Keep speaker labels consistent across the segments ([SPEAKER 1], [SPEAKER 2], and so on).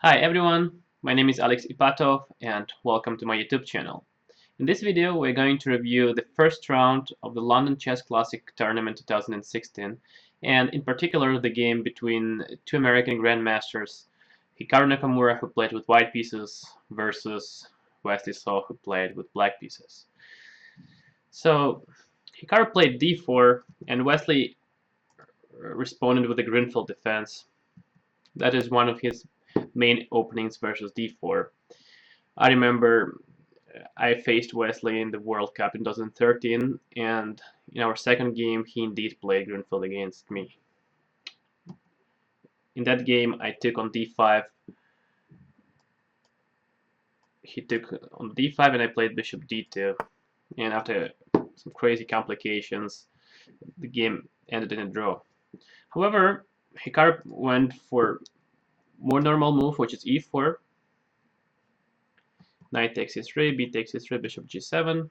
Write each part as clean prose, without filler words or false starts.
[SPEAKER 1] Hi everyone, my name is Alex Ipatov and welcome to my YouTube channel. In this video we're going to review the first round of the London Chess Classic Tournament 2016 and in particular the game between two American grandmasters, HIkaru Nakamura who played with white pieces versus Wesley So who played with black pieces. So Hikaru played d4 and Wesley responded with a greenfield defense. That is one of his main openings versus d4. I remember I faced Wesley in the World Cup in 2013, and in our second game, he indeed played greenfield against me. In that game, I took on d5. He took on d5, and I played bishop d2. And after some crazy complications, the game ended in a draw. However, Hikaru went for more normal move, which is e4. Knight takes e3, b takes e3, bishop g7,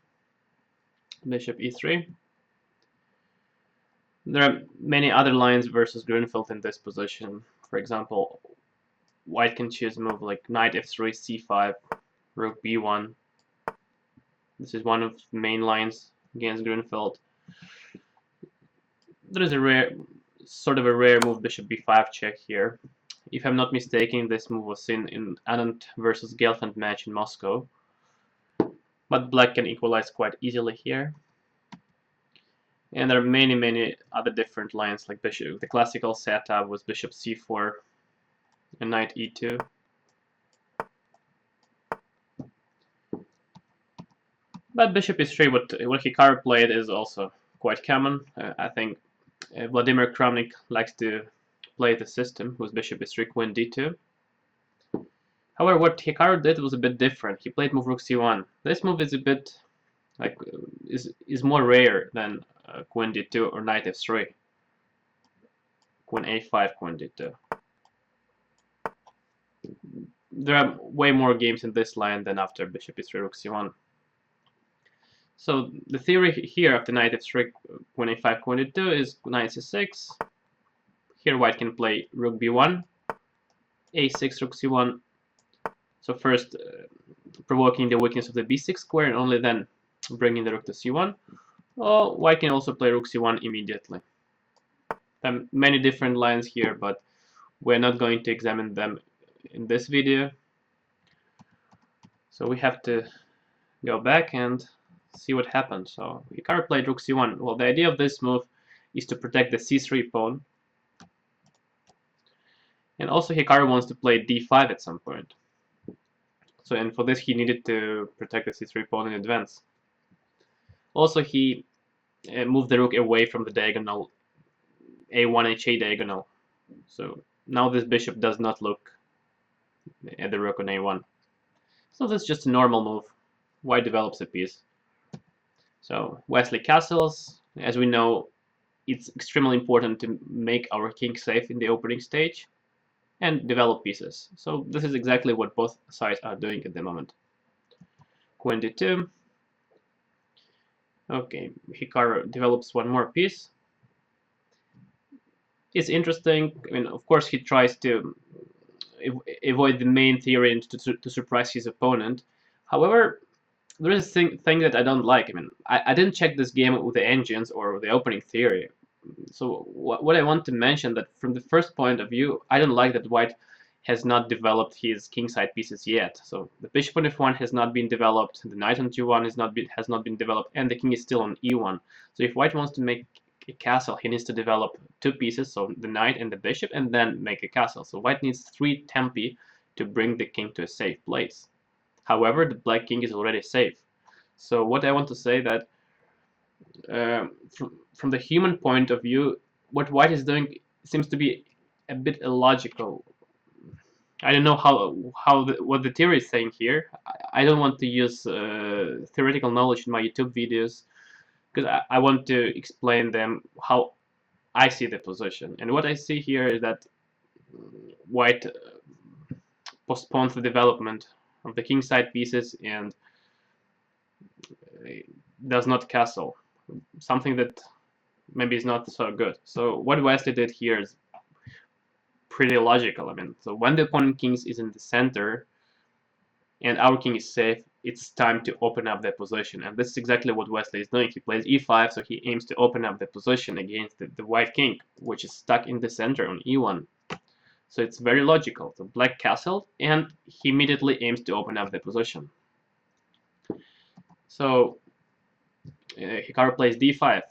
[SPEAKER 1] bishop e3. There are many other lines versus greenfield in this position. For example, white can choose a move like knight f3, c5, rook b1. This is one of the main lines against greenfield. There is a sort of a rare move, bishop b5 check here. If I'm not mistaken, this move was seen in Anand versus Gelfand match in Moscow. But black can equalize quite easily here. And there are many other different lines like bishop. The classical setup was bishop c4 and knight e2. But bishop e3, what Hikaru played, is also quite common. I think Vladimir Kramnik likes to play the system with bishop e3, queen d2. However, what Hikaru did was a bit different. He played move rook c1. This move is a bit like is more rare than queen d2 or knight f3. Queen a5, queen d2. There are way more games in this line than after bishop e3, rook c1. So the theory here after knight f3, queen a5, queen d2 is knight c6. Here white can play rook b1, a6, rook c1. So first provoking the weakness of the b6 square and only then bringing the rook to c1. Or white can also play rook c1 immediately. There are many different lines here, but we're not going to examine them in this video. So we have to go back and see what happened. So Hikaru played rook c1. Well, the idea of this move is to protect the c3 pawn. And also Hikaru wants to play d5 at some point. So, and for this he needed to protect the c3 pawn in advance. Also he moved the rook away from the diagonal a1 ha diagonal. So now this bishop does not look at the rook on a1. So that's just a normal move. White develops a piece. So Wesley castles. As we know, it's extremely important to make our king safe in the opening stage and develop pieces. So this is exactly what both sides are doing at the moment. Queen d2. Okay, Hikaru develops one more piece. It's interesting. I mean, of course, he tries to avoid the main theory and to surprise his opponent. However, there is a thing that I don't like. I mean, I didn't check this game with the engines or the opening theory. So what I want to mention that from the first point of view, I don't like that white has not developed his kingside pieces yet. So the bishop on f1 has not been developed, the knight on g1 has not been developed, and the king is still on e1. So if white wants to make a castle, he needs to develop two pieces, so the knight and the bishop, and then make a castle. So white needs 3 tempi to bring the king to a safe place. However, the black king is already safe. So what I want to say that from the human point of view, what white is doing seems to be a bit illogical. I don't know what the theory is saying here. I don't want to use theoretical knowledge in my YouTube videos because I want to explain them how I see the position. And what I see here is that white postpones the development of the kingside pieces and does not castle. Something that maybe is not so good. So what Wesley did here is pretty logical. I mean, so when the opponent king is in the center and our king is safe, it's time to open up the position. And this is exactly what Wesley is doing. He plays e5, so he aims to open up the position against the white king, which is stuck in the center on e1. So it's very logical. So black castled, and he immediately aims to open up the position. So Hikaru plays d5.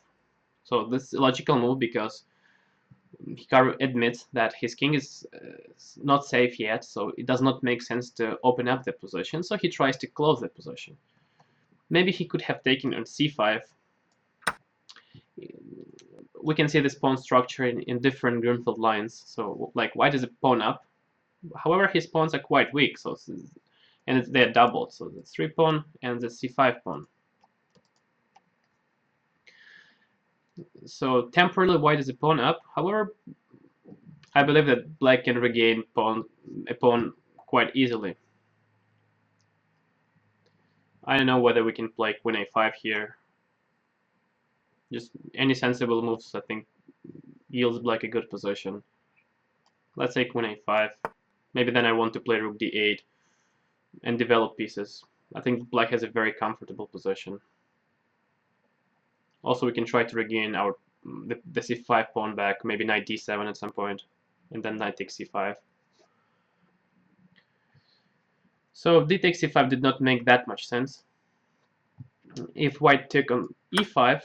[SPEAKER 1] So this is a logical move because Hikaru admits that his king is not safe yet, so it does not make sense to open up the position, so he tries to close the position. Maybe he could have taken on c5. We can see this pawn structure in different Grunfeld lines. So like white is a pawn up. However, his pawns are quite weak, so and they're doubled. So the 3 pawn and the c5 pawn. So temporarily white is a pawn up. However, I believe that black can regain a pawn quite easily. I don't know whether we can play queen a5 here. Just any sensible moves, I think, yields black a good position. Let's say queen a5. Maybe then I want to play rook d8 and develop pieces. I think black has a very comfortable position. Also, we can try to regain the c5 pawn back, maybe knight d7 at some point, and then knight takes c5. So d takes c5 did not make that much sense. If white took on e5,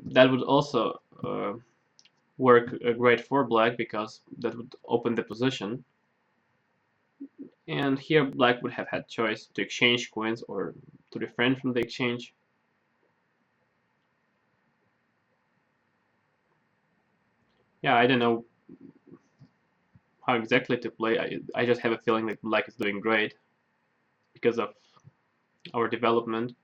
[SPEAKER 1] that would also work great for black because that would open the position. And here black would have had choice to exchange queens or to refrain from the exchange. Yeah, I don't know how exactly to play. I just have a feeling that black is doing great because of our development.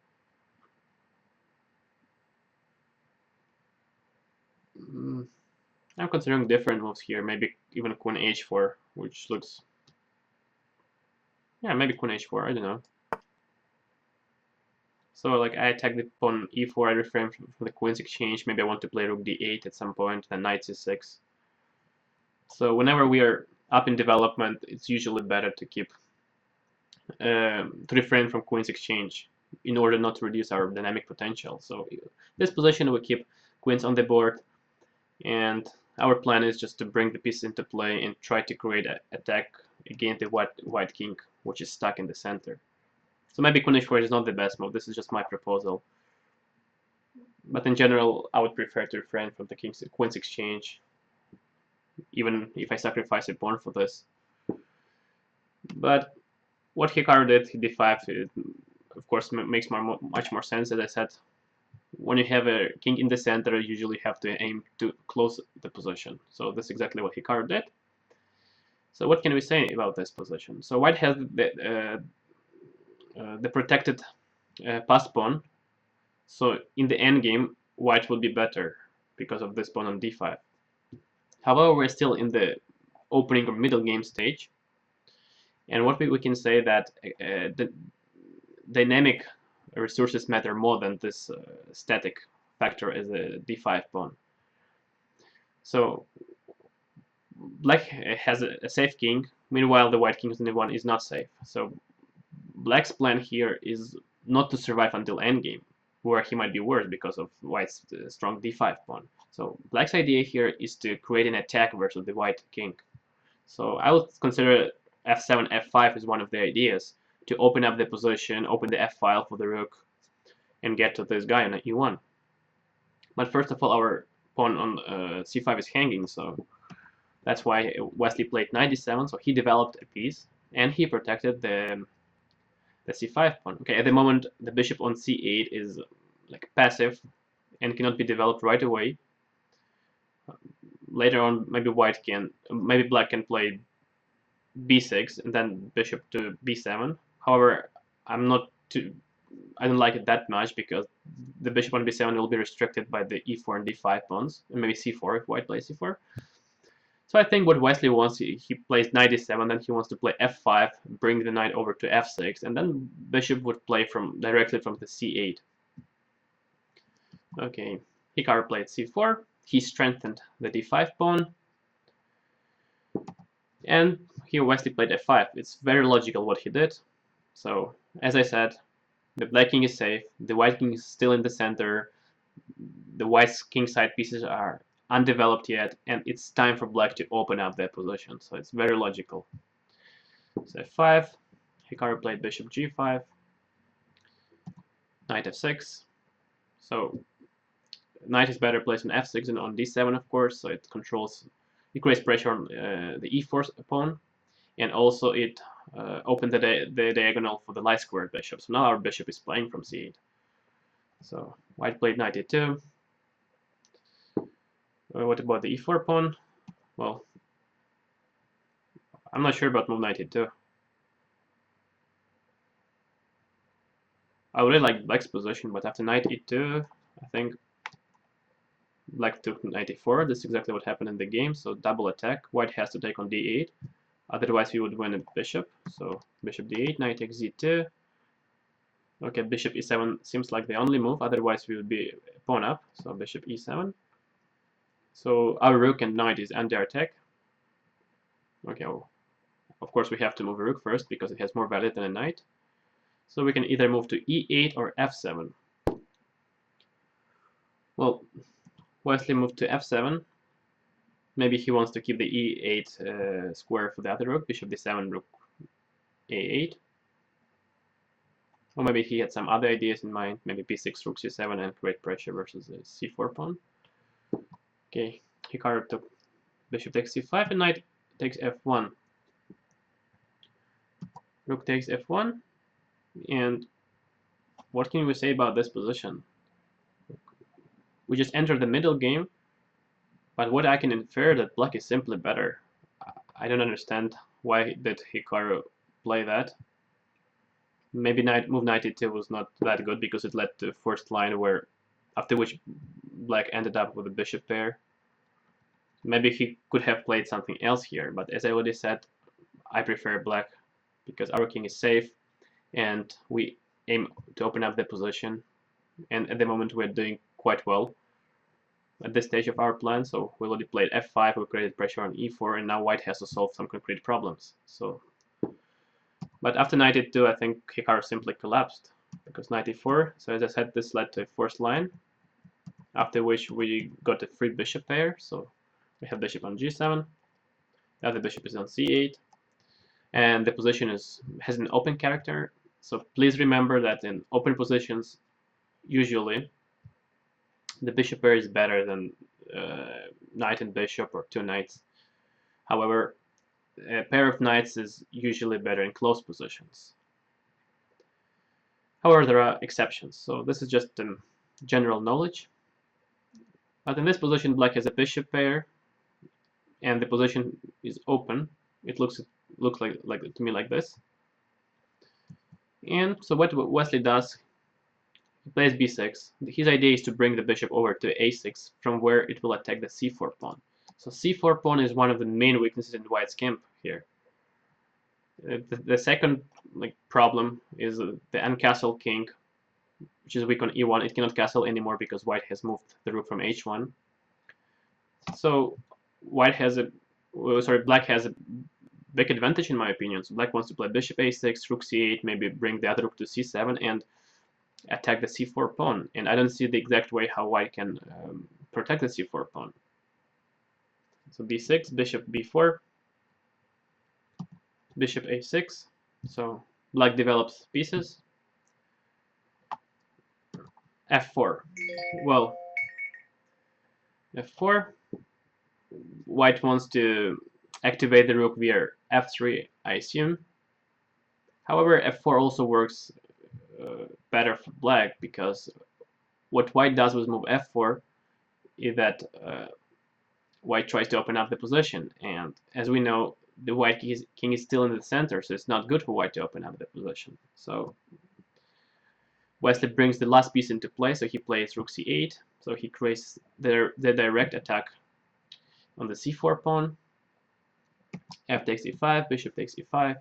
[SPEAKER 1] I'm considering different moves here, maybe even queen h4, which looks... Yeah, maybe queen h4, I don't know. So like I attack the pawn e4, I refrain from the queen's exchange, maybe I want to play rook d8 at some point, then knight c6. So whenever we are up in development, it's usually better to keep to refrain from queen's exchange in order not to reduce our dynamic potential. So this position we keep queens on the board, and our plan is just to bring the piece into play and try to create an attack against the white king, which is stuck in the center. So maybe queen h4 is not the best move. This is just my proposal. But in general, I would prefer to refrain from the queen's exchange, even if I sacrifice a pawn for this. But what Hikaru did, d5, it, of course, makes much more sense. As I said, when you have a king in the center, you usually have to aim to close the position. So that's exactly what Hikaru did. So what can we say about this position? So white has the protected pass pawn. So in the endgame, white will be better because of this pawn on d5. However, we're still in the opening or middle game stage. And what we can say that the dynamic resources matter more than this static factor as a d5 pawn. So black has a safe king, meanwhile the white king on e1 is not safe. So black's plan here is not to survive until endgame, where he might be worse because of white's strong d5 pawn. So black's idea here is to create an attack versus the white king. So I would consider f7, f5 is one of the ideas to open up the position, open the f-file for the rook, and get to this guy on e1. But first of all, our pawn on c5 is hanging, so that's why Wesley played knight d7, so he developed a piece, and he protected the c5 pawn. Okay, at the moment, the bishop on c8 is like passive and cannot be developed right away. Later on, maybe black can play b6 and then bishop to b7. However, I don't like it that much because the bishop on b7 will be restricted by the e4 and d5 pawns, and maybe c4 if white plays c4. So I think what Wesley wants, he plays knight d7, then he wants to play f5, bring the knight over to f6, and then bishop would play directly from the c8. Okay, Hikaru played c4. He strengthened the d5 pawn. And here Wesley played f5. It's very logical what he did. So, as I said, the black king is safe, the white king is still in the center, the white kingside pieces are undeveloped yet, and it's time for black to open up their position. So it's very logical. So f5, Hikaru played bishop g5, knight f6. So knight is better placed on f6 than on d7, of course, so it creates pressure on the e4 pawn, and also it opened the diagonal for the light squared bishop. So now our bishop is playing from c8. So white played knight e2. What about the e4 pawn? Well, I'm not sure about move knight e2. I really like black's position, but after knight e2, I think black took knight e4. This is exactly what happened in the game, so double attack. White has to take on d8, otherwise we would win a bishop. So bishop d8, knight takes z2. Okay, bishop e7 seems like the only move, otherwise we would be pawn up, so bishop e7. So our rook and knight is under attack. Okay, well, of course we have to move a rook first because it has more value than a knight. So we can either move to e8 or f7. Well, Wesley moved to f7. Maybe he wants to keep the e8 square for the other rook, bishop d7, rook a8. Or maybe he had some other ideas in mind, maybe b6, rook c7, and create pressure versus the c4 pawn. Okay, Hikaru took bishop takes c5 and knight takes f1. Rook takes f1, and what can we say about this position? We just entered the middle game, but what I can infer that black is simply better. I don't understand why did Hikaru play that. Maybe move knight e2 was not that good because it led to first line where after which black ended up with a bishop pair. Maybe he could have played something else here, but as I already said, I prefer black because our king is safe and we aim to open up the position, and at the moment we're doing quite well at this stage of our plan. So we already played f5, we created pressure on e4, and now white has to solve some concrete problems. So, but after knight e2, I think Hikaru simply collapsed because knight e4. So as I said, this led to a first line, after which we got a free bishop pair. So we have bishop on g7, the other bishop is on c8, and the position has an open character. So please remember that in open positions, usually the bishop pair is better than knight and bishop or two knights. However, a pair of knights is usually better in close positions. However, there are exceptions. So this is just general knowledge. But in this position, black has a bishop pair, and the position is open. It looks like to me like this. And so what Wesley does, he plays b6. His idea is to bring the bishop over to a6, from where it will attack the c4 pawn. So c4 pawn is one of the main weaknesses in white's camp here. The second problem is the uncastled king, which is weak on e1. It cannot castle anymore because white has moved the rook from h1. So black has a big advantage in my opinion. So black wants to play bishop a6, rook c8, maybe bring the other rook to c7 and attack the c4 pawn. And I don't see the exact way how white can protect the c4 pawn. So b6, bishop b4, bishop a6. So black develops pieces. f4. Well, f4. White wants to activate the rook via f3, I assume. However, f4 also works better for black because what white does with move f4 is that white tries to open up the position, and as we know, the white king is still in the center, so it's not good for white to open up the position. So Wesley brings the last piece into play, so he plays rook c8, so he creates the direct attack on the c4 pawn. F takes e5, bishop takes e5.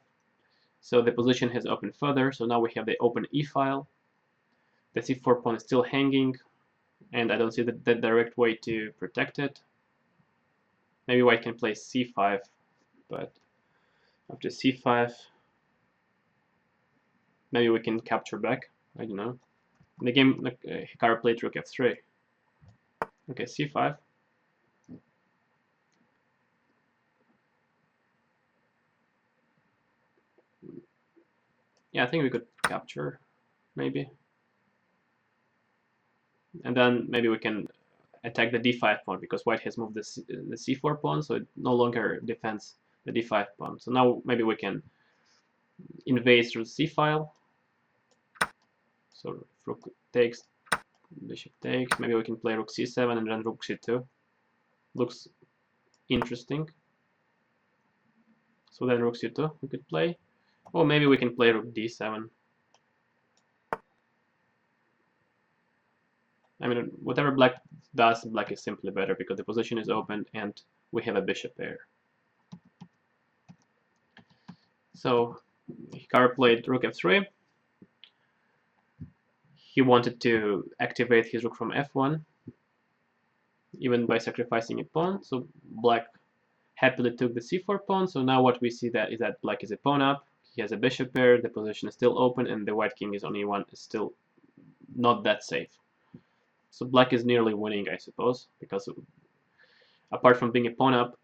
[SPEAKER 1] So the position has opened further, so now we have the open e-file. The c4 pawn is still hanging, and I don't see the direct way to protect it. Maybe white can play c5 but after c5, maybe we can capture back. I don't know. In the game, Hikaru played rook f3. Okay, c5. Yeah, I think we could capture, maybe. And then maybe we can attack the d5 pawn, because white has moved the c4 pawn, so it no longer defends the d5 pawn. So now maybe we can invade through c file. So if rook takes, bishop takes, maybe we can play rook c7 and then rook c2. Looks interesting. So then rook c2 we could play. Or maybe we can play rook d7. I mean, whatever black does, black is simply better because the position is open and we have a bishop pair. So Hikaru played rook f3. He wanted to activate his rook from f1, even by sacrificing a pawn. So black happily took the c4 pawn. So now what we see is that black is a pawn up. He has a bishop pair. The position is still open, and the white king is on e1 is still not that safe. So black is nearly winning, I suppose, because apart from being a pawn up,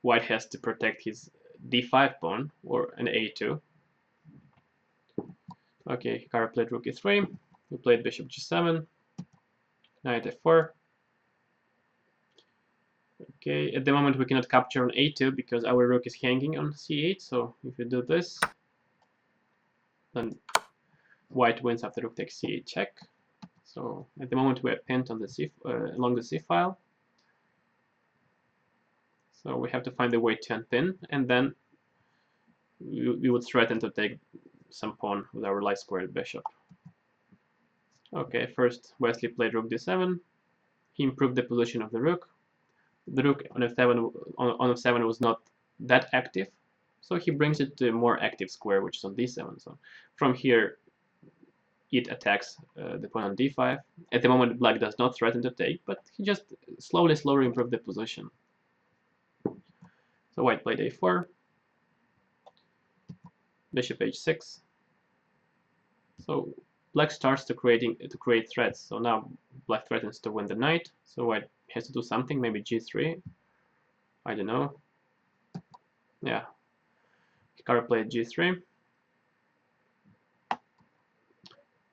[SPEAKER 1] white has to protect his d5 pawn or an a2. Okay, Hikaru played rook e3. We played bishop g7, knight f4. Okay, at the moment we cannot capture on a2 because our rook is hanging on c8. So if we do this, then white wins after rook takes c8 check. So at the moment we are pinned on the along the c file. So we have to find a way to unpin, and then we would threaten to take some pawn with our light squared bishop. Okay, first Wesley played rook d7. He improved the position of the rook. The rook on f7 was not that active, so he brings it to a more active square, which is on d7. So from here, it attacks the pawn on d5. At the moment, black does not threaten to take, but he just slowly improved the position. So white played a4, bishop h6. So black starts to create threats. So now black threatens to win the knight. So white has to do something, maybe g3. I don't know. Yeah, Hikaru played g3.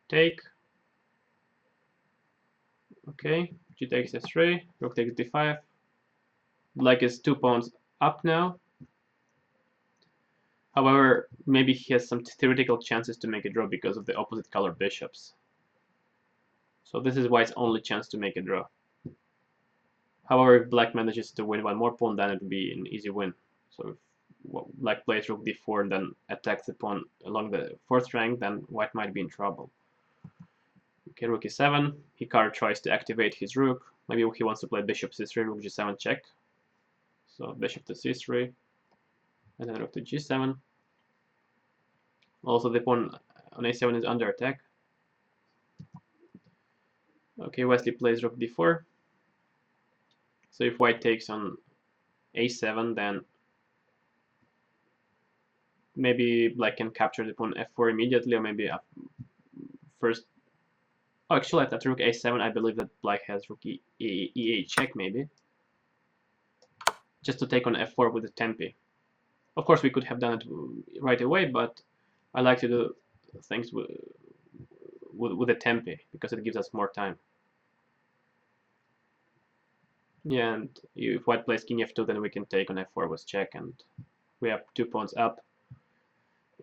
[SPEAKER 1] Take. Okay, g takes f3. Rook takes d5. Black is 2 pawns up now. However, maybe he has some theoretical chances to make a draw because of the opposite color bishops. So this is white's only chance to make a draw. However, if black manages to win one more pawn, then it would be an easy win. So if black plays rook d4 and then attacks the pawn along the 4th rank, then white might be in trouble. Okay, rook e7. Hikaru tries to activate his rook. Maybe he wants to play bishop c3, rook g7 check. So bishop to c3, and then rook to g7. Also, the pawn on a7 is under attack. Okay, Wesley plays rook d4. So if white takes on a7, then maybe black can capture the pawn f4 immediately, or maybe first. Oh, actually, at rook a7, I believe that black has rook e8 check, maybe, just to take on f4 with the tempi. Of course, we could have done it right away, but I like to do things with the tempi because it gives us more time. Yeah, and if white plays king f2, then we can take on f4 with check, and we have 2 pawns up,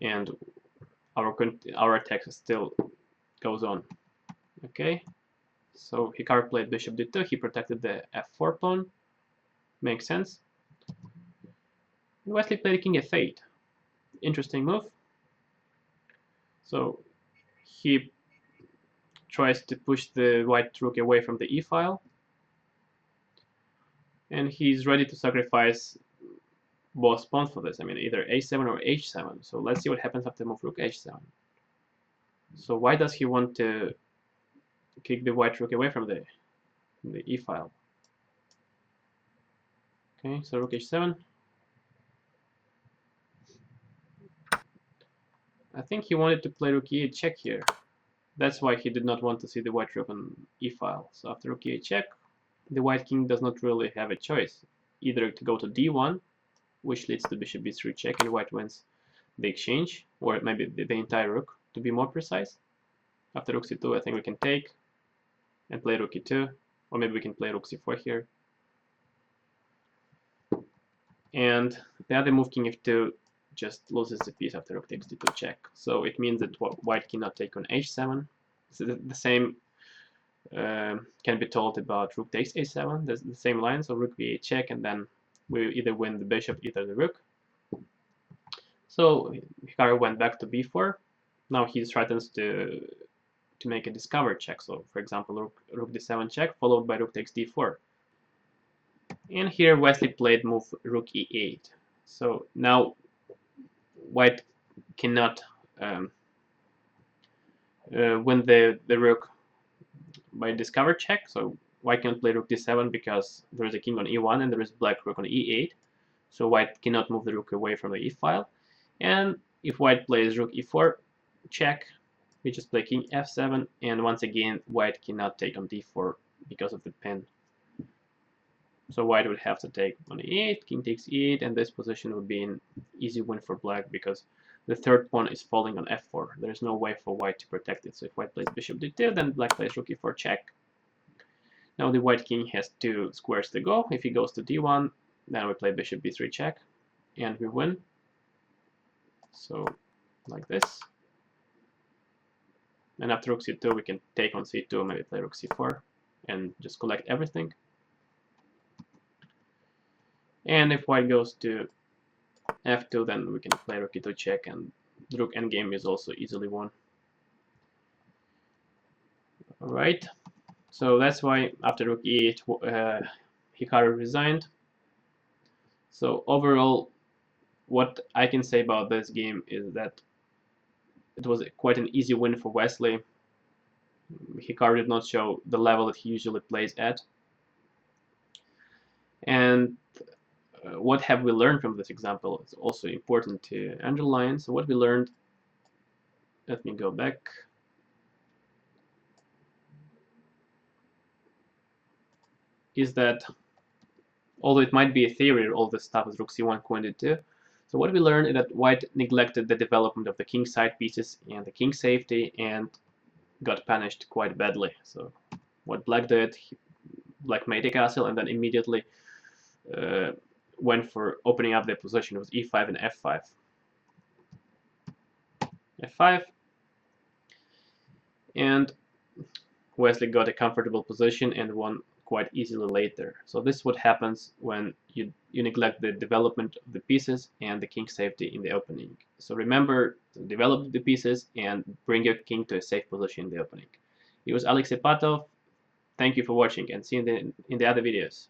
[SPEAKER 1] and our attack still goes on. Okay, so Hikaru played bishop d2. He protected the f4 pawn. Makes sense. Wesley played king f8. Interesting move. So he tries to push the white rook away from the e file, and he's ready to sacrifice both pawns for this. I mean, either a7 or h7. So let's see what happens after move rook h7. So why does he want to kick the white rook away from the e file? Okay, so rook h7. I think he wanted to play rook e8 check here. That's why he did not want to see the white rook on e-file. So after rook e8 check, the white king does not really have a choice. Either to go to d1, which leads to bishop b3 check, and white wins the exchange, or maybe the entire rook, to be more precise. After rook c2, I think we can take and play rook e2, or maybe we can play rook c4 here. And the other move, king f2, just loses the piece after rook takes d2 check. So it means that white cannot take on h7. So the same can be told about rook takes a7. There's the same line, so rook b8 check, and then we either win the bishop, either the rook. So Hikaru went back to b4. Now he threatens to make a discover check. So for example, rook d7 check, followed by rook takes d4. And here Wesley played move rook e8. So now white cannot win the rook by discover check. So white can play rook d7 because there is a king on e1 and there is black rook on e8. So white cannot move the rook away from the e-file. And if white plays rook e4 check, we just play king f7, and once again white cannot take on d4 because of the pin. So white would have to take on e8, king takes e8, and this position would be an easy win for black because the third pawn is falling on f4. There is no way for white to protect it. So if white plays bishop d2, then black plays rook e4 check. Now the white king has 2 squares to go. If he goes to d1, then we play bishop b3 check, and we win. So like this. And after rook c2, we can take on c2, maybe play rook c4, and just collect everything. And if white goes to f2, then we can play rook e2 check, and the rook endgame is also easily won. Alright, so that's why after rook e8, Hikaru resigned. So overall, what I can say about this game is that it was quite an easy win for Wesley. Hikaru did not show the level that he usually plays at. And what have we learned from this example? It's also important to underline. So what we learned, let me go back. Is that although it might be a theory, all this stuff with rook c1, queen d2. So what we learned is that white neglected the development of the king side pieces and the king safety and got punished quite badly. So what black did, black made a castle and then immediately went for opening up their position with e5 and f5. f5, and Wesley got a comfortable position and won quite easily later. So this is what happens when you neglect the development of the pieces and the king safety in the opening. So remember to develop the pieces and bring your king to a safe position in the opening. It was Alex Ipatov. Thank you for watching, and see you in the other videos.